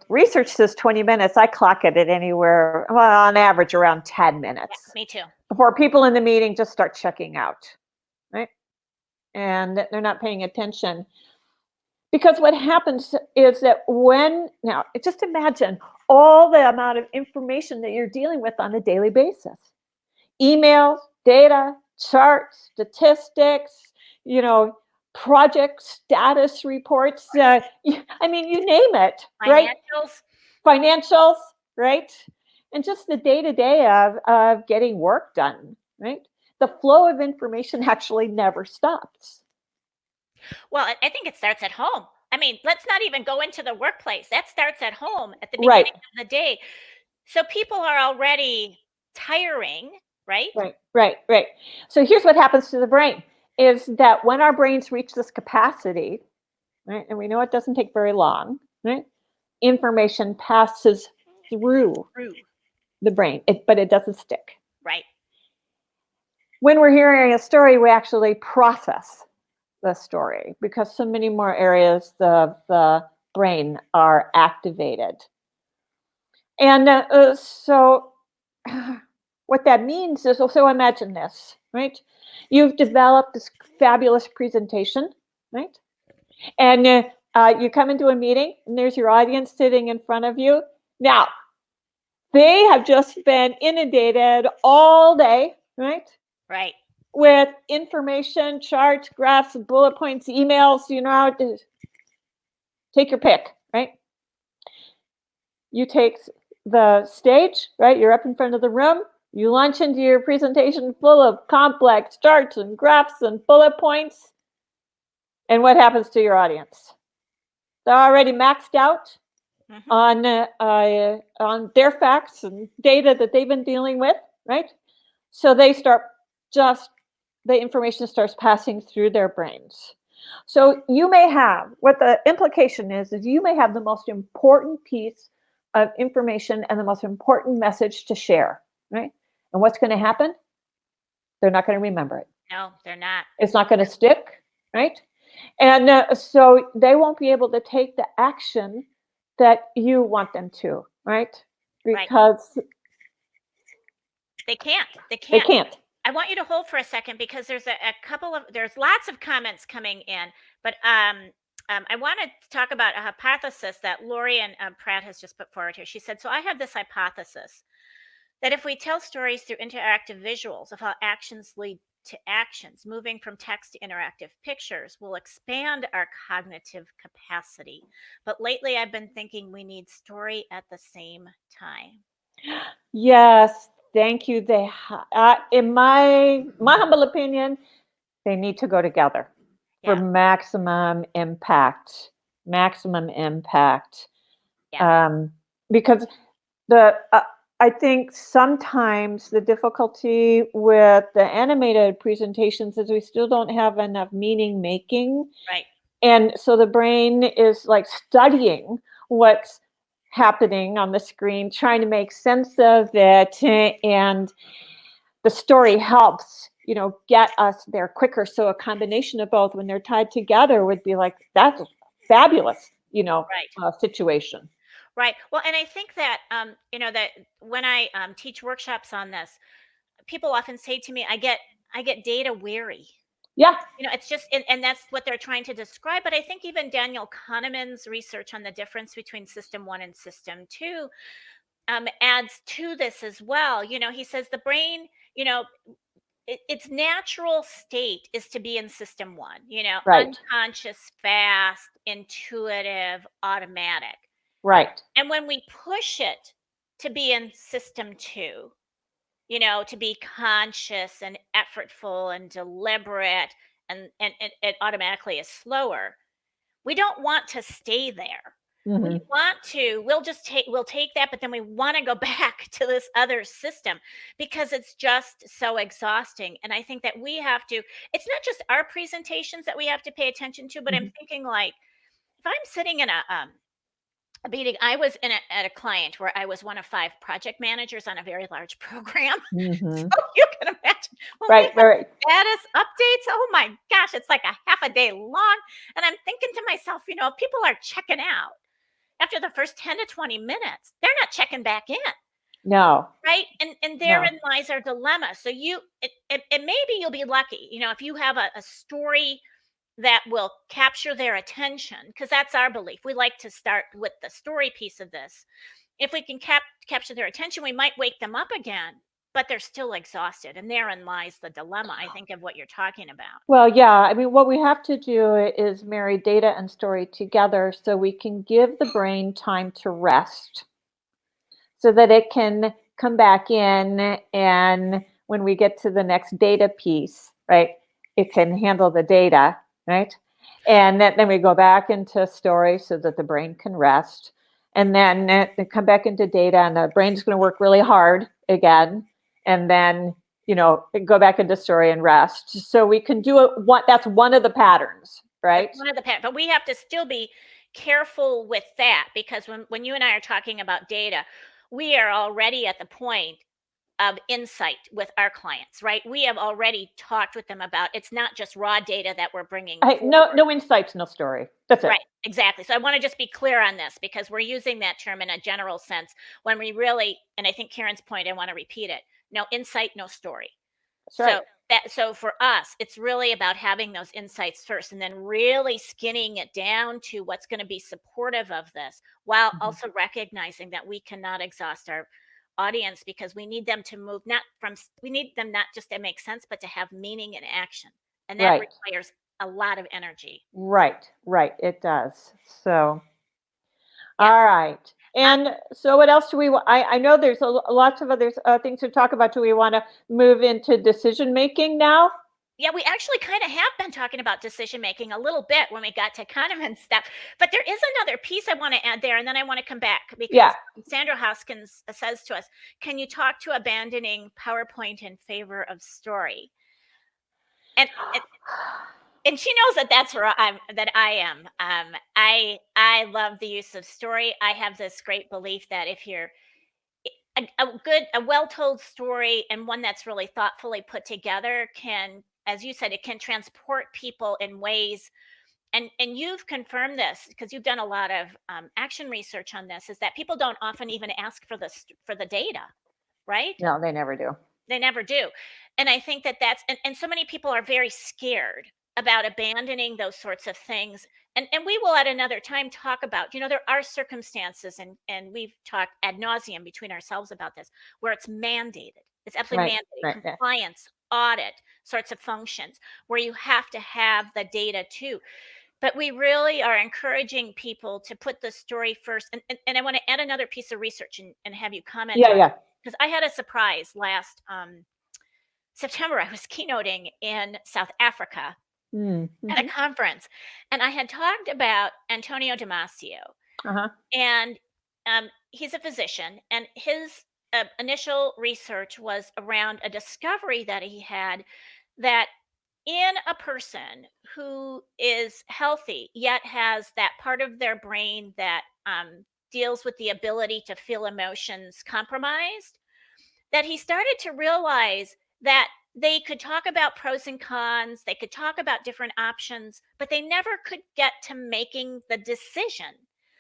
research says 20 minutes. I clock it at anywhere, well, on average, around 10 minutes. Yeah, me too. Before people in the meeting just start checking out, right? And they're not paying attention. Because what happens is that now, just imagine all the amount of information that you're dealing with on a daily basis. Emails, data, charts, statistics, project status reports. You name it. Financials, right? And just the day-to-day of getting work done, right? The flow of information actually never stops. Well, I think it starts at home. Let's not even go into the workplace. That starts at home at the beginning of the day. So people are already tiring, right? Right. So here's what happens to the brain is that when our brains reach this capacity, right, and we know it doesn't take very long, right, information passes through the brain, but it doesn't stick. Right. When we're hearing a story, we actually process the story because so many more areas of the brain are activated. And so what that means is, so imagine this, right? You've developed this fabulous presentation, right? And you come into a meeting and there's your audience sitting in front of you. Now, they have just been inundated all day, right? Right. With information, charts, graphs, bullet points, emails, Take your pick, right? You take the stage, right? You're up in front of the room. You launch into your presentation full of complex charts and graphs and bullet points. And what happens to your audience? They're already maxed out Mhm. on their facts and data that they've been dealing with, right? So they start just the information starts passing through their brains. So you may have what the implication is you may have the most important piece of information and the most important message to share, right? And what's going to happen? They're not going to remember it. No, they're not. It's not going to stick, right? And so they won't be able to take the action that you want them to, right? Right. Because They can't. They they can't. can't. I want you to hold for a second because there's there's lots of comments coming in, but I want to talk about a hypothesis that Lori and Pratt has just put forward here. She said, "So I have this hypothesis that if we tell stories through interactive visuals of how actions lead to actions, moving from text to interactive pictures will expand our cognitive capacity. But lately, I've been thinking we need story at the same time." Yes, thank you. In my humble opinion, they need to go together for Yeah, maximum impact. Maximum impact. yeah, Um, because the I think sometimes the difficulty with the animated presentations is we still don't have enough meaning making, right. and so the brain is like studying what's happening on the screen, trying to make sense of it, and the story helps get us there quicker. So a combination of both when they're tied together would be like that's fabulous Right. situation. Right. Well, and I think that that when I teach workshops on this, people often say to me, I get data weary." Yeah. It's just, and that's what they're trying to describe. But I think even Daniel Kahneman's research on the difference between system one and system two adds to this as well. He says the brain, its natural state is to be in system one, Right. unconscious, fast, intuitive, automatic. Right. And when we push it to be in system two, to be conscious and effortful and deliberate, and it automatically is slower. We don't want to stay there. We Hmm. want to, we'll take that, but then we want to go back to this other system because it's just so exhausting. And I think that we have to, it's not just our presentations that we have to pay attention to, but I'm Hmm. thinking like if I'm sitting in a meeting. I was at a client where I was one of 5 project managers on a very large program. So Hmm. you can imagine when we Right. have Right. status updates, oh my gosh, it's like a half a day long. And I'm thinking to myself, if people are checking out after the first 10 to 20 minutes, they're not checking back in. No. Right. And No. therein lies our dilemma. So and maybe you'll be lucky, if you have a story that will capture their attention, because that's our belief. We like to start with the story piece of this. If we can capture their attention, we might wake them up again, but they're still exhausted. And therein lies the dilemma, I think, of what you're talking about. Well, yeah. I mean, what we have to do is marry data and story together so we can give the brain time to rest so that it can come back in, and when we get to the next data piece, right, it can handle the data, right? And then we go back into story so that the brain can rest, and then come back into data, and the brain's going to work really hard again, and then go back into story and rest. So we can do it. That's one of the patterns, That's right? one of the but we have to still be careful with that, because when you and I are talking about data, we are already at the point of insight with our clients, right? We have already talked with them about it's not just raw data that we're bringing No, forward. no insights, no story. That's it. Right, exactly. So I want to just be clear on this because we're using that term in a general sense when we really, and I think Karen's point, I want to repeat it. No insight, no story. That's right. So for us, it's really about having those insights first and then really skinning it down to what's going to be supportive of this, while Mhm. also recognizing that we cannot exhaust our audience because we need them to move we need them not just to make sense, but to have meaning and action. And that Right. requires a lot of energy. Right, it does. So, Yeah. all right. And so what else do we I know there's lots of other things to talk about. Do we want to move into decision making now? Yeah, we actually kind of have been talking about decision making a little bit when we got to Kahneman stuff, but there is another piece I want to add there, and then I want to come back because Yeah. Sandra Hoskins says to us, "Can you talk to abandoning PowerPoint in favor of story?" And and she knows that that's where I am. I love the use of story. I have this great belief that if you're a well-told story and one that's really thoughtfully put together can, as you said, it can transport people in ways, and you've confirmed this because you've done a lot of action research on this, is that people don't often even ask for the data, right? No, they never do. They never do. And I think that and so many people are very scared about abandoning those sorts of things. And we will at another time talk about, there are circumstances, and we've talked ad nauseum between ourselves about this, where it's mandated. It's absolutely Right, mandated, right, yeah. compliance, audit sorts of functions where you have to have the data too. But we really are encouraging people to put the story first. And I want to add another piece of research and have you comment Yeah, on, yeah. because I had a surprise last September. I was keynoting in South Africa at a Mm-hmm. conference, and I had talked about Antonio Damasio, Uh-huh. and he's a physician, and his initial research was around a discovery that he had, that in a person who is healthy yet has that part of their brain that deals with the ability to feel emotions compromised, that he started to realize that they could talk about pros and cons, they could talk about different options, but they never could get to making the decision.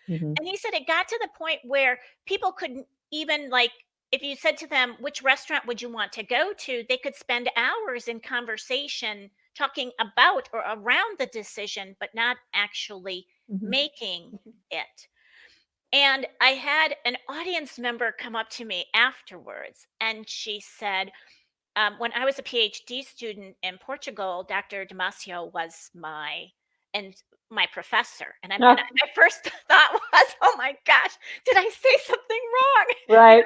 Mm-hmm. And he said it got to the point where people couldn't even, like, if you said to them, which restaurant would you want to go to, they could spend hours in conversation talking about or around the decision, but not actually Mm-hmm. making it. And I had an audience member come up to me afterwards, and she said, when I was a PhD student in Portugal, Dr. Damasio was and my professor. And Ah, my first thought was, oh my gosh, did I say something wrong?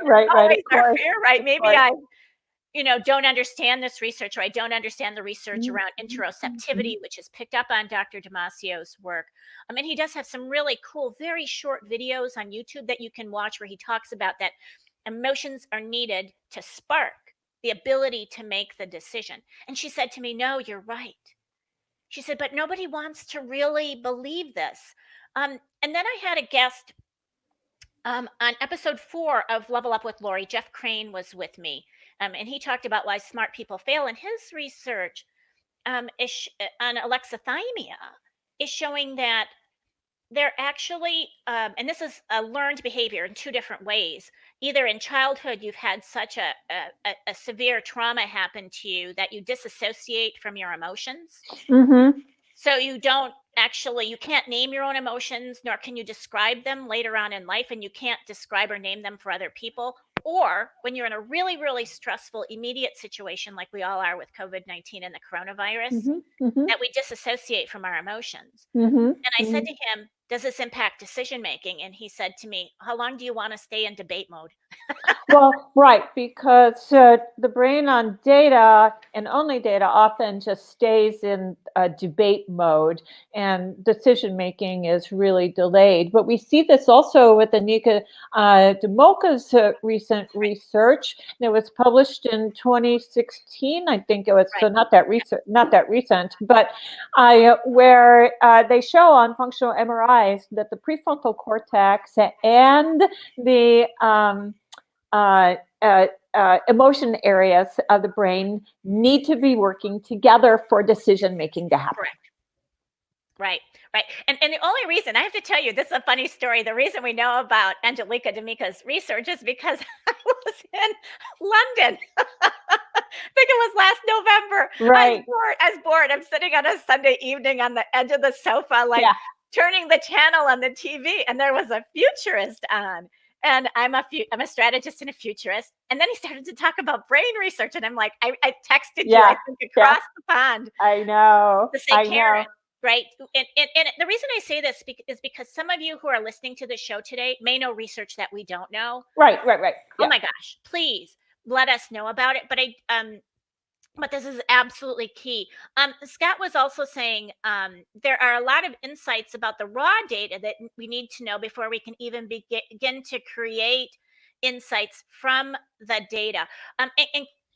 right, of Always our course, fear, right? of Maybe course. I don't understand this research, or I don't understand the research around Mm-hmm. interoceptivity, which is picked up on Dr. Damasio's work. I mean, he does have some really cool, very short videos on YouTube that you can watch where he talks about that emotions are needed to spark the ability to make the decision. And she said to me, no, you're right. She said, but nobody wants to really believe this. And then I had a guest on episode 4 of Level Up with Lori. Jeff Crane was with me, and he talked about why smart people fail. And his research on alexithymia is showing that they're actually, and this is a learned behavior in two different ways. Either in childhood, you've had such a severe trauma happen to you that you disassociate from your emotions. Mm-hmm. So you can't name your own emotions, nor can you describe them later on in life, and you can't describe or name them for other people. Or when you're in a really, really stressful, immediate situation, like we all are with COVID-19 and the coronavirus, Mm-hmm. Mm-hmm. that we disassociate from our emotions. And I said Mm-hmm. to him, does this impact decision making? And he said to me, how long do you want to stay in debate mode? Well, right, because the brain on data and only data often just stays in debate mode, and decision making is really delayed. But we see this also with Anika Demoka's recent research. It was published in 2016, I think it was. So Right. not that recent, but where they show on functional MRIs that the prefrontal cortex and the uh, emotion areas of the brain need to be working together for decision making to happen. Correct. Right, right. And the only reason, I have to tell you, this is a funny story. The reason we know about Angelica D'Amica's research is because I was in London. I think it was last November. Right. I was bored. I'm sitting on a Sunday evening on the edge of the sofa, like Yeah. turning the channel on the TV, and there was a futurist on. and I'm a strategist and a futurist. And then he started to talk about brain research, and I'm like, I texted you, I think, across the pond I know. to say, Karen, right? And the reason I say this is because some of you who are listening to the show today may know research that we don't know. Right. Oh my gosh, please let us know about it. But this is absolutely key. Scott was also saying there are a lot of insights about the raw data that we need to know before we can even begin to create insights from the data.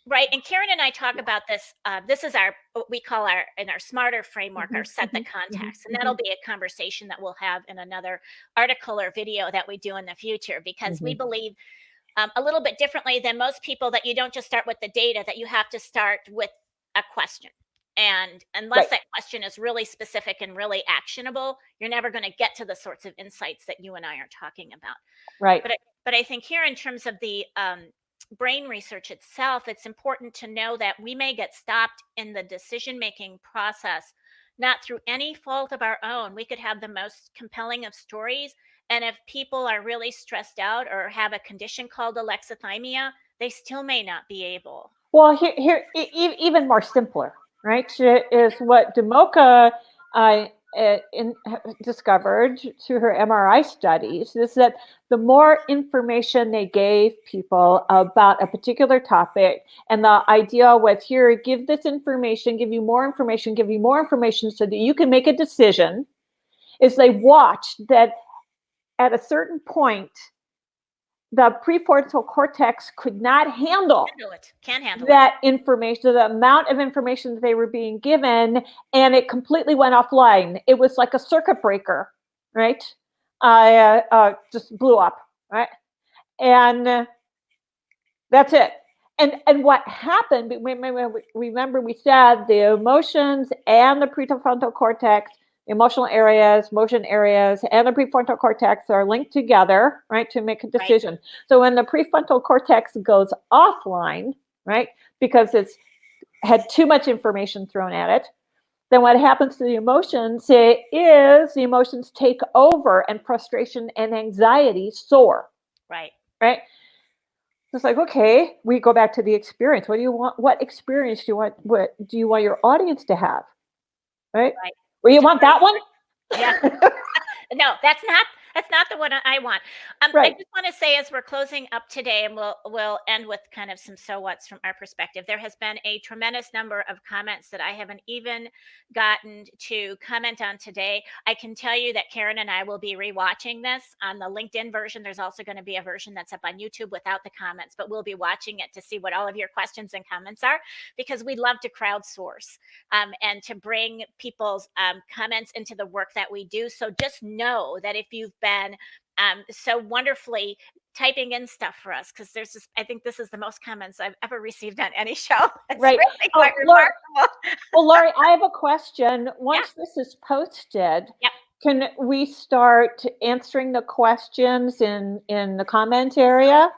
Right, and Karen and I talk about this. This is what we call in our smarter framework, our set the context, and that'll be a conversation that we'll have in another article or video that we do in the future, because we believe a little bit differently than most people that you don't just start with the data, that you have to start with a question. And unless that question is really specific and really actionable, you're never going to get to the sorts of insights that you and I are talking about. Right. But I think here, in terms of the brain research itself, it's important to know that we may get stopped in the decision-making process, not through any fault of our own. We could have the most compelling of stories, and if people are really stressed out or have a condition called alexithymia, they still may not be able. Well, here even more simpler, right, is what Demoka discovered through her MRI studies, is that the more information they gave people about a particular topic, and the idea was, here, give this information, give you more information, so that you can make a decision, is they watched that at a certain point, the prefrontal cortex could not handle that information, the amount of information that they were being given, and it completely went offline. It was like a circuit breaker, right? Just blew up, right? And that's it. And what happened, remember we said the emotions and the prefrontal cortex, emotional areas, motion areas, and the prefrontal cortex are linked together, right, to make a decision. Right. So when the prefrontal cortex goes offline, right, because it's had too much information thrown at it, then what happens to the emotions is the emotions take over, and frustration and anxiety soar. Right. Right. It's like, okay, we go back to the experience. What do you want? What experience do you want? What do you want your audience to have? Right. Well, you want that one? Yeah. No, that's not the one I want. Right. I just want to say, as we're closing up today, and we'll end with kind of some so whats from our perspective, there has been a tremendous number of comments that I haven't even gotten to comment on today. I can tell you that Karen and I will be rewatching this on the LinkedIn version. There's also going to be a version that's up on YouTube without the comments, but we'll be watching it to see what all of your questions and comments are, because we love to crowdsource and to bring people's comments into the work that we do. So just know that if you've been so wonderfully typing in stuff for us, because I think this is the most comments I've ever received on any show. It's right. Really quite remarkable. Well, Laurie, I have a question. Once this is posted, can we start answering the questions in the comment area?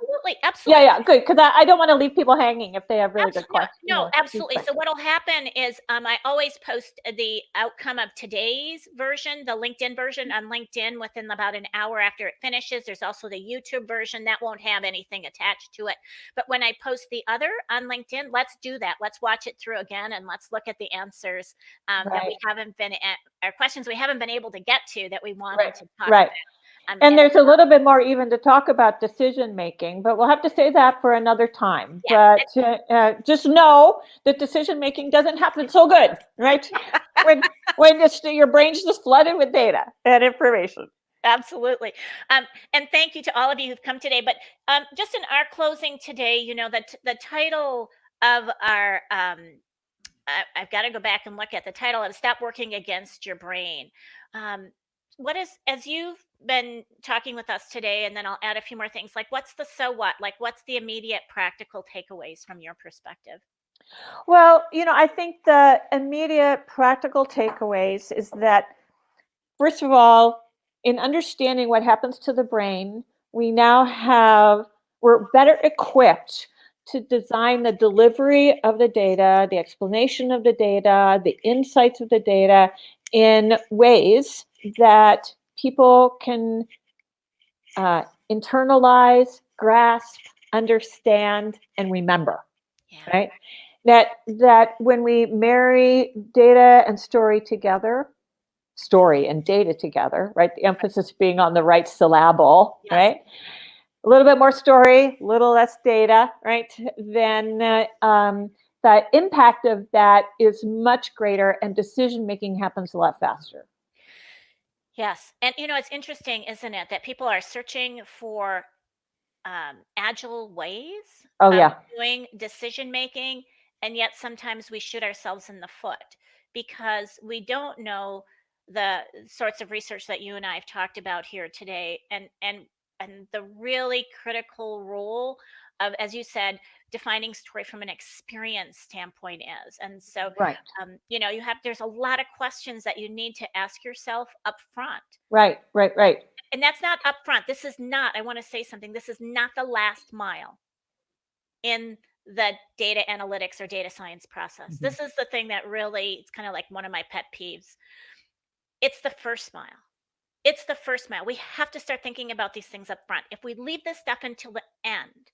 Absolutely. Yeah, good, because I don't want to leave people hanging if they have really good questions. No, absolutely. So what'll happen is I always post the outcome of today's version, the LinkedIn version, on LinkedIn within about an hour after it finishes. There's also the YouTube version that won't have anything attached to it. But when I post the other on LinkedIn, let's do that. Let's watch it through again, and let's look at the answers that we haven't been our questions we haven't been able to get to, that we wanted to talk about. And there's a little bit more even to talk about decision making, but we'll have to say that for another time. But just know that decision making doesn't happen so good, right? when your brain's just flooded with data and information. Absolutely. And thank you to all of you who've come today. But just in our closing today, the title of our I've got to go back and look at the title of Stop Working Against Your Brain. What is, as you've been talking with us today, and then I'll add a few more things, like what's the so what? Like what's the immediate practical takeaways from your perspective? Well, I think the immediate practical takeaways is that, first of all, in understanding what happens to the brain, we're better equipped to design the delivery of the data, the explanation of the data, the insights of the data in ways that people can internalize, grasp, understand, and remember, Yeah. right? That when we marry data and story together, story and data together, right? The emphasis being on the right syllable, Yes. right? A little bit more story, a little less data, right? Then the impact of that is much greater and decision making happens a lot faster. Yes. And it's interesting, isn't it, that people are searching for agile ways Oh, of yeah. doing decision making, and yet sometimes we shoot ourselves in the foot because we don't know the sorts of research that you and I have talked about here today, and the really critical role of, as you said, defining story from an experience standpoint is. And so Right, there's a lot of questions that you need to ask yourself up front. right, right, right. And that's not upfront. This is not, I want to say something. This is not the last mile in the data analytics or data science process. Mhm. This is the thing that really, it's kind of like one of my pet peeves. It's the first mile. It's the first mile. We have to start thinking about these things up front. If we leave this stuff until the end,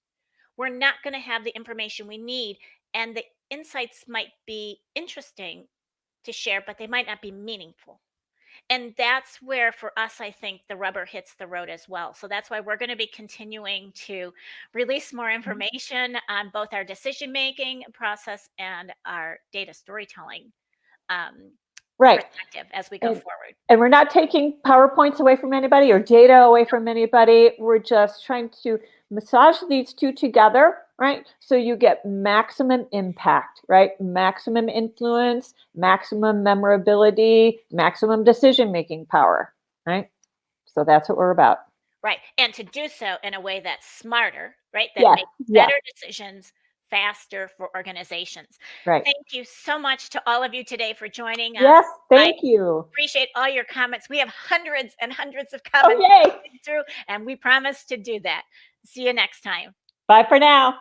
we're not going to have the information we need. And the insights might be interesting to share, but they might not be meaningful. And that's where, for us, I think the rubber hits the road as well. So that's why we're going to be continuing to release more information on both our decision making process and our data storytelling um, Right. perspective as we go And, forward. and we're not taking PowerPoints away from anybody or data away from anybody. We're just trying to massage these two together, right? So you get maximum impact, right? Maximum influence, maximum memorability, maximum decision-making power, right? So that's what we're about. Right. And to do so in a way that's smarter, right? That Yeah, makes yeah, better decisions faster for organizations. right. Thank you so much to all of you today for joining us. Yes, I thank you. appreciate all your comments. We have hundreds and hundreds of Oh, comments yay. through, and we promise to do that. See you next time. Bye for now.